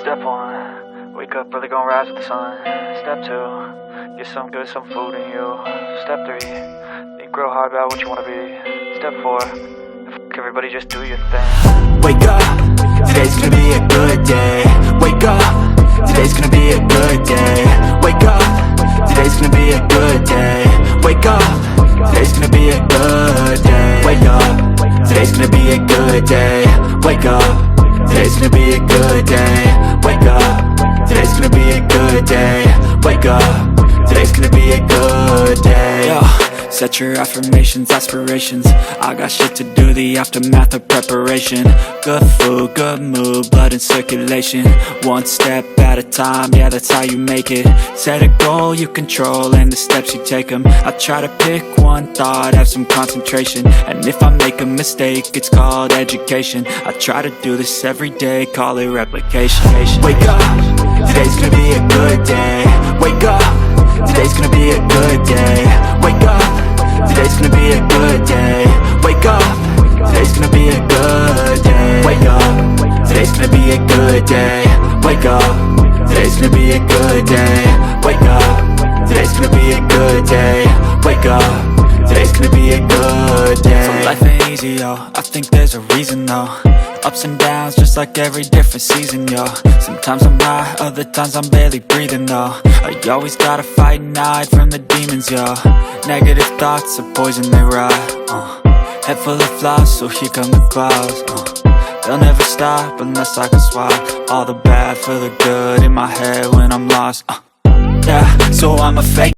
Step 1, wake up early, gonna rise with the sun. Step 2, get some good, some food in you. Step 3, think real hard about what you wanna be. Step 4, everybody just do your thing. Wake up, today's gonna be a good day. Wake up, today's gonna be a good day. Wake up, today's gonna be a good day. Wake up, today's gonna be a good day. Wake up, today's gonna be a good day. Wake up, today's gonna be a good day. Wake up, today's gonna be a good day. Wake up, today's gonna be a good day. Yo, set your affirmations, aspirations. I got shit to do, the aftermath of preparation. Good food, good mood, blood in circulation. One step at a time, yeah, that's how you make it. Set a goal you control and the steps you take them. I try to pick one thought, have some concentration. And if I make a mistake, it's called education. I try to do this every day, call it replication. Wake up, today's gonna be a good day. Wake up, today's gonna be a good day. Wake up, today's gonna be a good day. Wake up, today's gonna be a good day. Wake up, today's gonna be a good day. Wake up, today's gonna be a good day. Wake up, today's gonna be a good day. Wake up, today's gonna be a good day. So life ain't easy, yo, I think there's a reason though. Ups and downs, just like every different season, yo. Sometimes I'm high, other times I'm barely breathing, though. I always gotta fight and hide from the demons, yo. Negative thoughts are poison, they rot. Head full of flaws, so here come the clouds. They'll never stop unless I can swap all the bad for the good in my head when I'm lost. Yeah, so I'm a fake